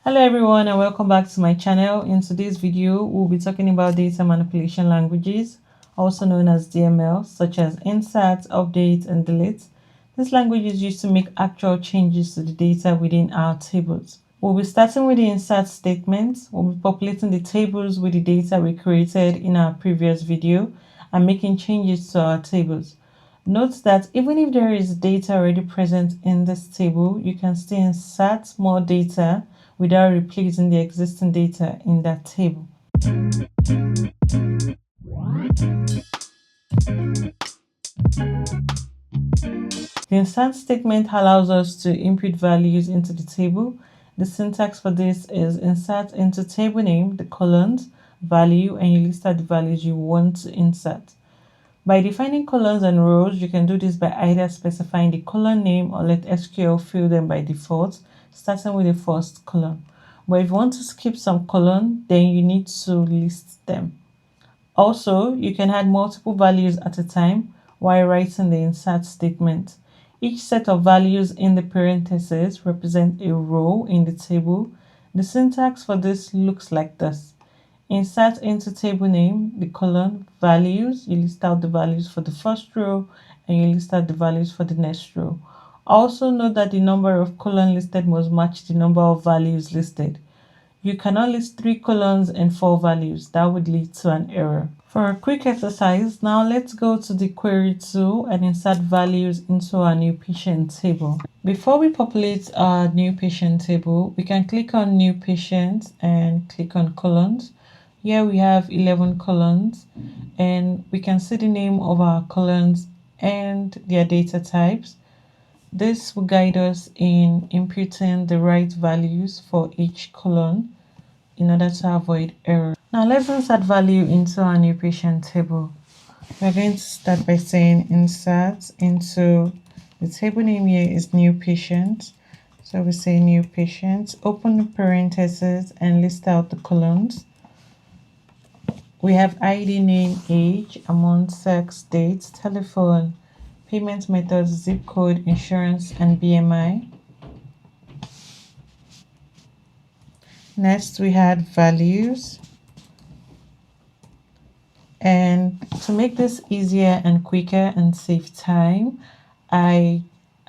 Hello everyone and welcome back to my channel. In today's video, we'll be talking about data manipulation languages, also known as DML, such as insert, update, and delete. This language is used to make actual changes to the data within our tables. We'll be starting with the insert statement. We'll be populating the tables with the data we created in our previous video and making changes to our tables. Note that even if there is data already present in this table, you can still insert more data without replacing the existing data in that table. The insert statement allows us to input values into the table. The syntax for this is insert into table name, the colons, value, and you list out the values you want to insert. By defining columns and rows, you can do this by either specifying the column name or let SQL fill them by default, starting with the first column. But if you want to skip some column, then you need to list them. Also, you can add multiple values at a time while writing the insert statement. Each set of values in the parentheses represent a row in the table. The syntax for this looks like this. Insert into table name, the column, values. You list out the values for the first row and you list out the values for the next row. Also note that the number of columns listed must match the number of values listed. You cannot list 3 columns and 4 values. That would lead to an error. For a quick exercise, now let's go to the query tool and insert values into our new patient table. Before we populate our new patient table, we can click on new patient and click on columns. Here we have 11 columns and we can see the name of our columns and their data types. This will guide us in inputting the right values for each column in order to avoid error. Now let's insert value into our new patient table. We're going to start by saying insert into the table name. Here is new patient. So we say new patient, open the parentheses and list out the columns. We have ID, name, age, amount, sex, date, telephone, payment methods, zip code, insurance, and BMI. Next, we had values. And to make this easier and quicker and save time, I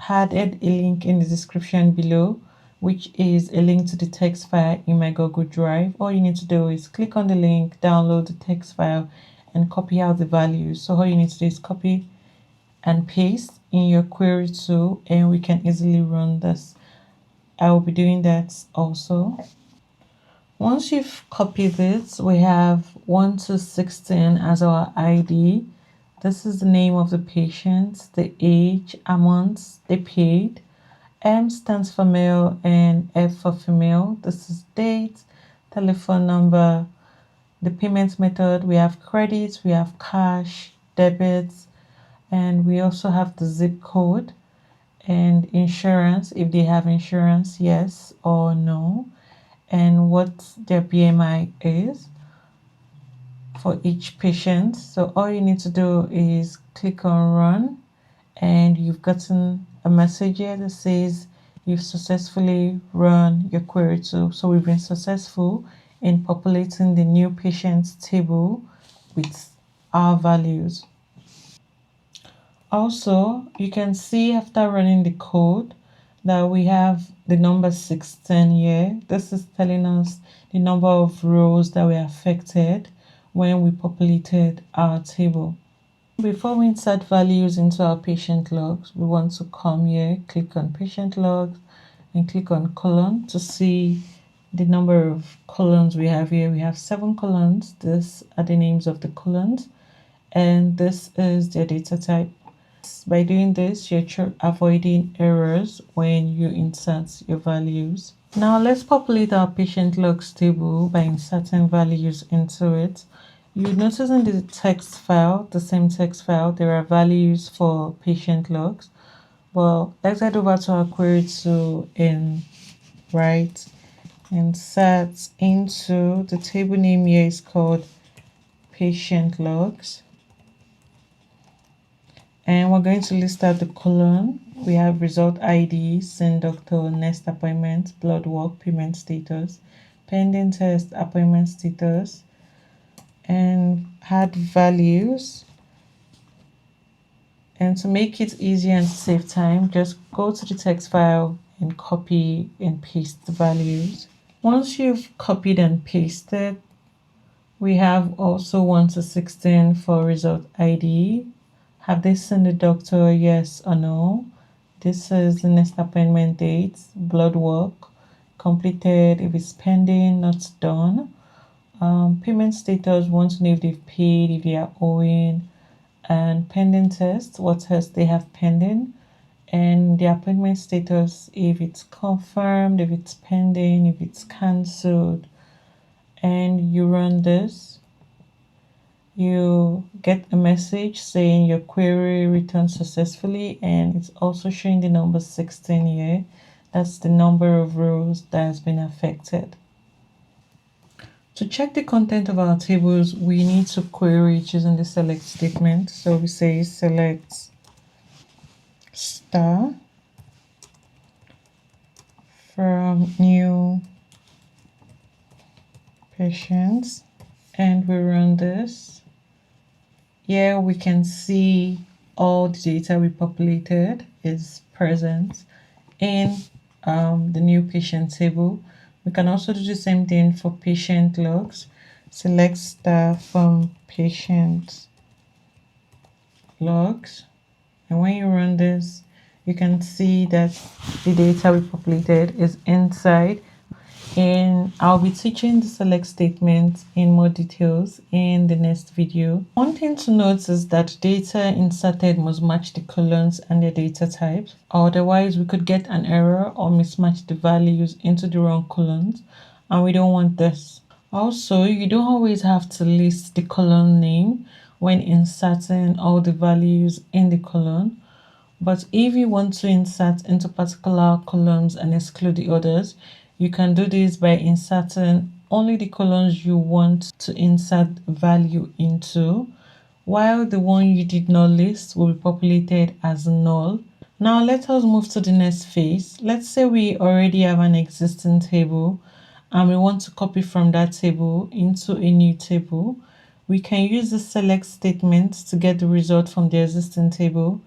added a link in the description below, which is a link to the text file in my Google Drive. All you need to do is click on the link, download the text file, and copy out the values. So all you need to do is copy and paste in your query tool, and we can easily run this. I will be doing that also. Once you've copied it, we have 1 to 16 as our ID. This is the name of the patient, the age, amounts they paid. M stands for male and F for female. This is date, telephone number, the payment method. We have credit, we have cash, debit, and we also have the zip code and insurance, if they have insurance, yes or no, and what their BMI is for each patient. So all you need to do is click on run and you've gotten a message here that says you've successfully run your query tool. So we've been successful in populating the new patients table with our values. Also, you can see after running the code that we have the number 16 here. This is telling us the number of rows that were affected when we populated our table. Before we insert values into our patient logs, we want to come here, click on patient logs and click on column to see the number of columns we have here. We have 7 columns. These are the names of the columns and this is their data type. By doing this, you're avoiding errors when you insert your values. Now let's populate our patient logs table by inserting values into it. You notice in the text file, the same text file, there are values for patient logs. Well, let's head over to our query tool and write insert into the table name. Here is called patient logs. And we're going to list out the column. We have result ID, send doctor, next appointment, blood work, payment status, pending test, appointment status, and add values. And to make it easy and save time, just go to the text file and copy and paste the values. Once you've copied and pasted, we have also 1 to 16 for result ID. Have they seen the doctor, yes or no? This is the next appointment date, blood work, completed, if it's pending, not done. Payment status, want to know if they've paid, if they are owing, and pending test, what test they have pending, and the appointment status, if it's confirmed, if it's pending, if it's cancelled. And you run this, you get a message saying your query returned successfully, and it's also showing the number 16 here. That's the number of rows that has been affected. To check the content of our tables, we need to query using the select statement. So we say select star from new patients, and we run this. Here we can see all the data we populated is present in the new patient table. We can also do the same thing for patient logs. Select star from patient logs, and when you run this, you can see that the data we populated is inside. And I'll be teaching the select statement in more details in the next video. One thing to note is that data inserted must match the columns and the data types. Otherwise, we could get an error or mismatch the values into the wrong columns, and we don't want this. Also, you don't always have to list the column name when inserting all the values in the column. But if you want to insert into particular columns and exclude the others, you can do this by inserting only the columns you want to insert value into, while the one you did not list will be populated as null. Now let us move to the next phase. Let's say we already have an existing table and we want to copy from that table into a new table. We can use the select statement to get the result from the existing table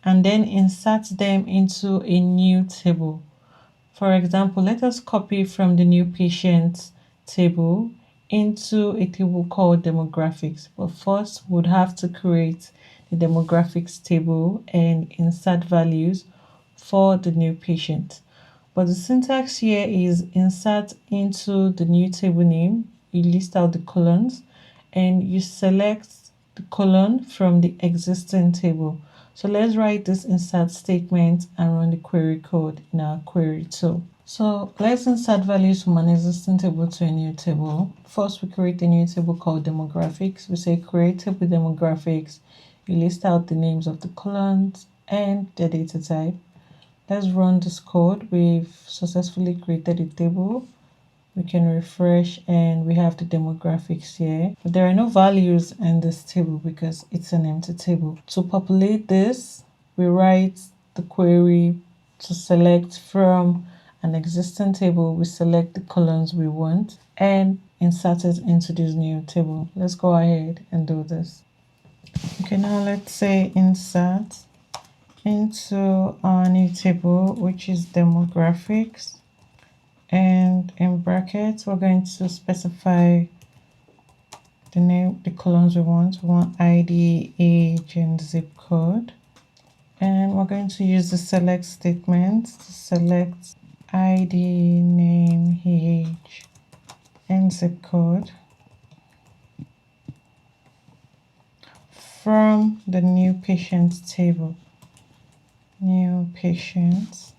and then insert them into a new table. For example, let us copy from the new patient table into a table called demographics. But first, we'd have to create the demographics table and insert values for the new patient. But the syntax here is insert into the new table name. You list out the columns and you select the column from the existing table. So let's write this insert statement and run the query code in our query tool. So let's insert values from an existing table to a new table. First, we create a new table called demographics. We say create table demographics. You list out the names of the columns and the data type. Let's run this code. We've successfully created a table. We can refresh and we have the demographics here, but there are no values in this table because it's an empty table. To populate this, we write the query to select from an existing table. We select the columns we want and insert it into this new table. Let's go ahead and do this. Okay, now let's say insert into our new table, which is demographics. And in brackets, we're going to specify the name, the columns we want. We want ID, age, and zip code. And we're going to use the select statement to select ID, name, age, and zip code from the new patient table. New patients.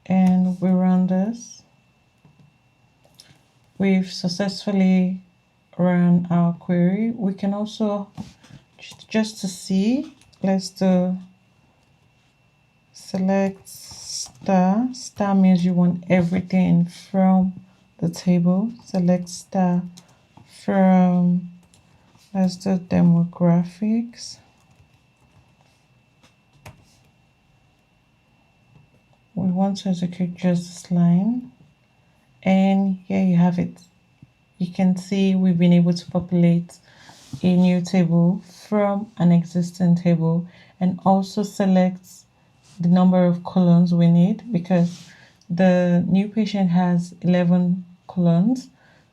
And we run this. We've successfully run our query. We can also, just to see, let's do select star. Star means you want everything from the table. Select star from, let's do demographics. We want to execute just this line, and here you have it. You can see we've been able to populate a new table from an existing table, and also select the number of columns we need, because the new patient has 11 columns.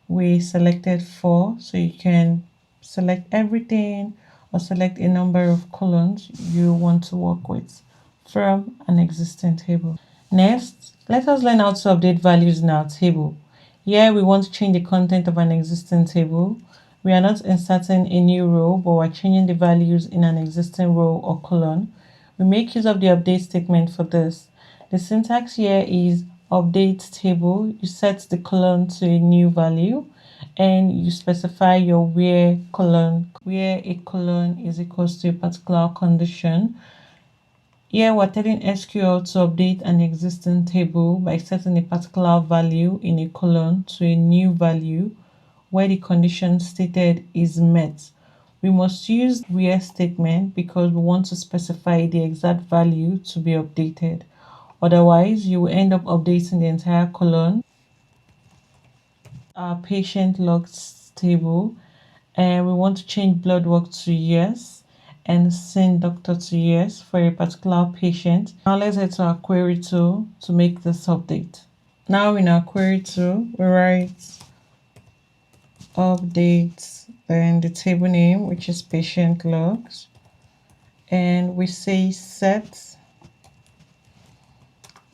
We selected 4, so you can select everything or select a number of columns you want to work with from an existing table. Next, let us learn how to update values in our table. Here we want to change the content of an existing table. We are not inserting a new row, but we're changing the values in an existing row or column. We make use of the update statement for this. The syntax here is update table. You set the column to a new value, and you specify your where a column is equals to a particular condition. Here we're telling SQL to update an existing table by setting a particular value in a column to a new value where the condition stated is met. We must use where statement because we want to specify the exact value to be updated. Otherwise, you will end up updating the entire column. Our patient logs table, and we want to change blood work to yes and send doctor to yes for a particular patient. Now let's head to our query tool to make this update. Now in our query tool, we write update, then the table name, which is patient logs, and we say set.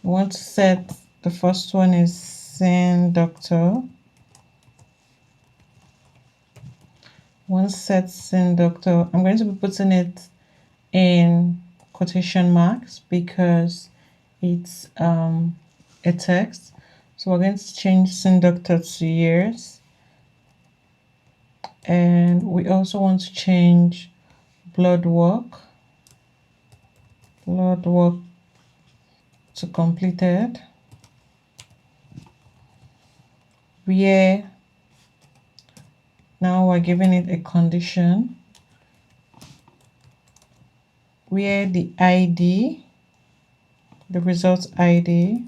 We want to set, the first one is send doctor. Once set send doctor, I'm going to be putting it in quotation marks because it's a text. So we're going to change send doctor to years, and we also want to change blood work to completed, where now we're giving it a condition where the ID, the result ID,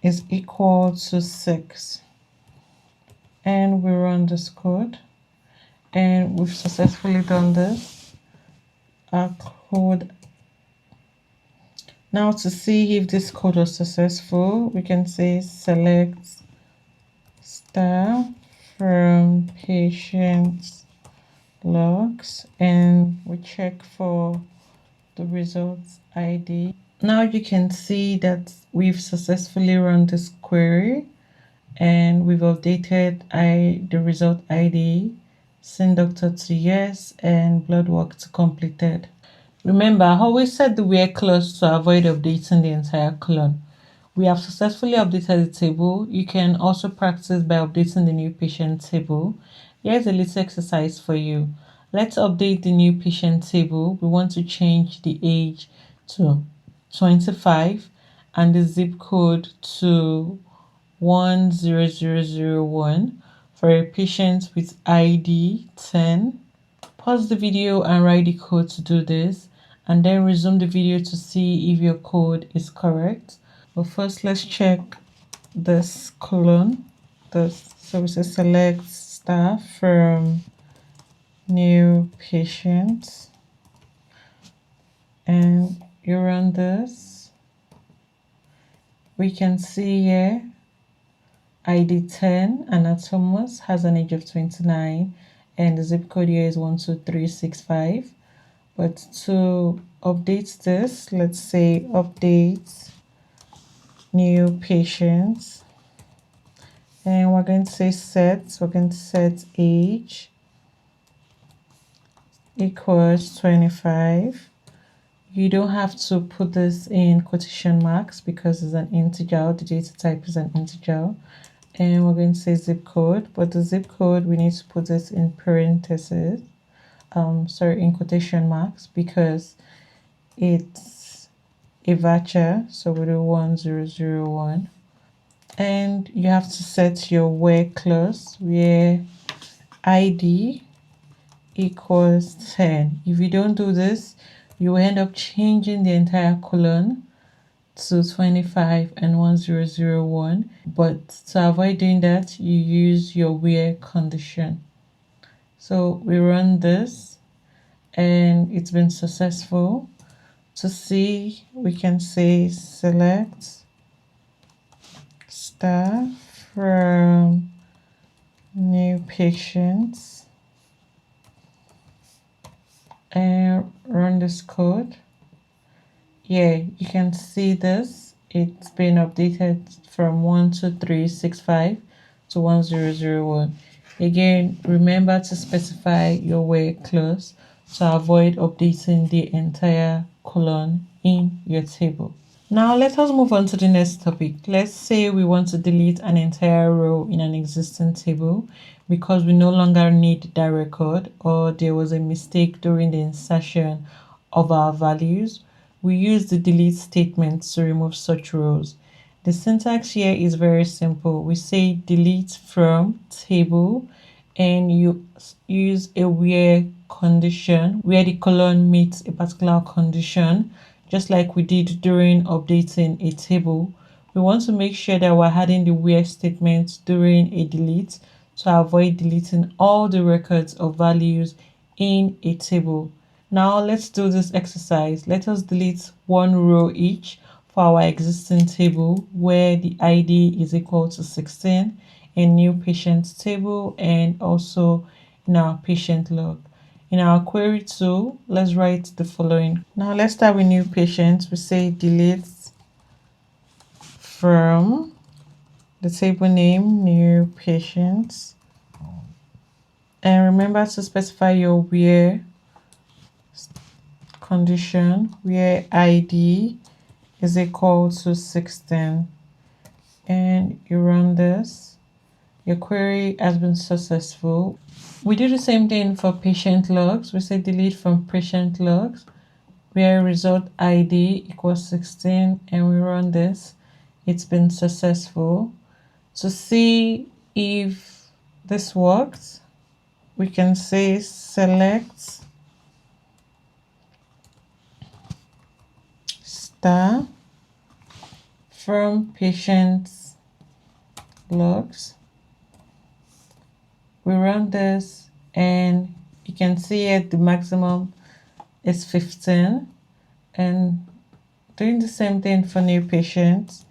is equal to 6. And we run this code, and we've successfully done this. Our code. Now to see if this code was successful, we can say select star from patient logs, and we check for the results ID. Now you can see that we've successfully run this query, and we've updated the result ID, send doctor to yes, and blood work to completed. Remember, always set the where clause to avoid updating the entire column. We have successfully updated the table. You can also practice by updating the new patient table. Here's a little exercise for you. Let's update the new patient table. We want to change the age to 25 and the zip code to 10001 for a patient with ID 10. Pause the video and write the code to do this, and then resume the video to see if your code is correct. But first, let's check this column. So we say select star from new patient, and you run this. We can see here ID 10 anatomos has an age of 29, and the zip code here is 12365. But to update this, let's say update new patients, and we're going to say set. So we're going to set age equals 25. You don't have to put this in quotation marks because it's an integer. The data type is an integer. And we're going to say zip code, but the zip code we need to put this in parentheses, in quotation marks, because it's a voucher. So we do 1001. And you have to set your where clause where ID equals 10. If you don't do this, you will end up changing the entire column to 25 and 1001. But to avoid doing that, you use your where condition. So we run this and it's been successful. To see, we can say select star from new patients and run this code. Yeah, you can see this. It's been updated from 12365 to 1001. Again, remember to specify your where clause to avoid updating the entire column in your table. Now let us move on to the next topic. Let's say we want to delete an entire row in an existing table because we no longer need that record, or there was a mistake during the insertion of our values. We use the delete statement to remove such rows. The syntax here is very simple. We say delete from table and you use a where condition where the column meets a particular condition, just like we did during updating a table. We want to make sure that we're adding the where statement during a delete to avoid deleting all the records of values in a table. Now let's do this exercise. Let us delete one row each for our existing table where the ID is equal to 16 in new patient table and also in our patient log. In our query tool, let's write the following. Now let's start with new patient. We say delete from the table name new patients, and remember to specify your where condition where ID is equal to 16, and you run this. Your query has been successful. We do the same thing for patient logs. We say delete from patient logs where result ID equals 16, and we run this. It's been successful. To see if this works, we can say select star from patients logs. We run this and you can see it, the maximum is 15, and doing the same thing for new patients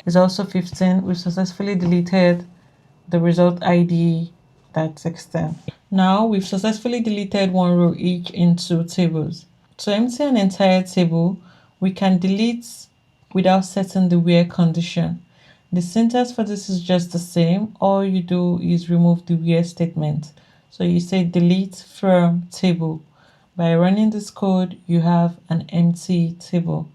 is also 15. We've successfully deleted the result ID, that's 16. Now we've successfully deleted one row each in two tables. To empty an entire table, we can delete without setting the where condition. The syntax for this is just the same. All you do is remove the where statement. So you say delete from table. By running this code, you have an empty table.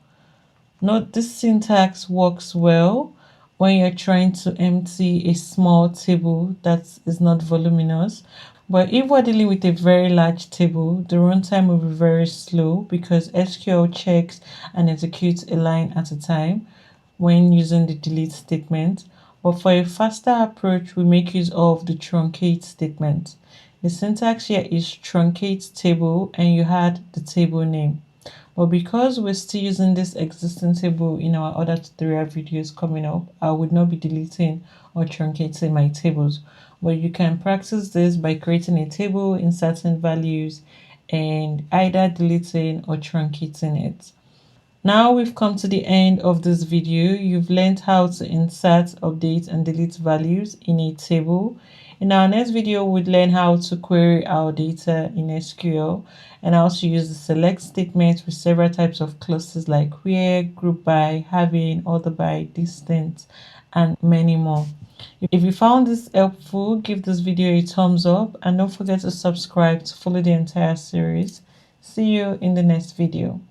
Note this syntax works well when you're trying to empty a small table that is not voluminous. But if we're dealing with a very large table, the runtime will be very slow because SQL checks and executes a line at a time when using the delete statement. But for a faster approach, we make use of the truncate statement. The syntax here is truncate table and you add the table name. But because we're still using this existing table in our other tutorial videos coming up, I would not be deleting or truncating my tables. But you can practice this by creating a table, inserting values, and either deleting or truncating it. Now we've come to the end of this video. You've learned how to insert, update, and delete values in a table. In our next video, we'll learn how to query our data in SQL and how to use the select statement with several types of clauses like where, group by, having, order by, distance, and many more. If you found this helpful, give this video a thumbs up and don't forget to subscribe to follow the entire series. See you in the next video.